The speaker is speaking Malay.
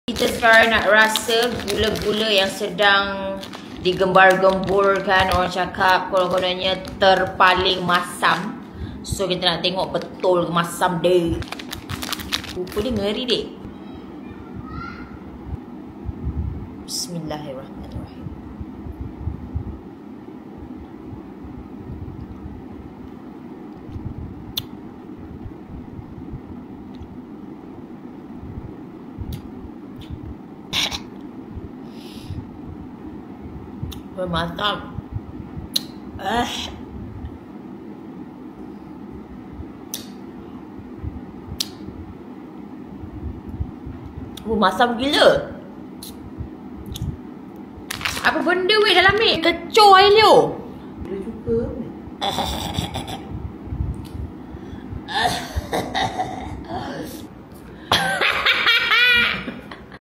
Kita sekarang nak rasa gula-gula yang sedang digembar-gemburkan, orang cakap konon-kononnya terpaling masam. So kita nak tengok betul ke masam dia. Rupa dia ngeri dek. Bismillahirrahmanirrahim. Bermasam. Masam gila. Apa benda weh dalam ni? Kecoh air liu. Dia suka.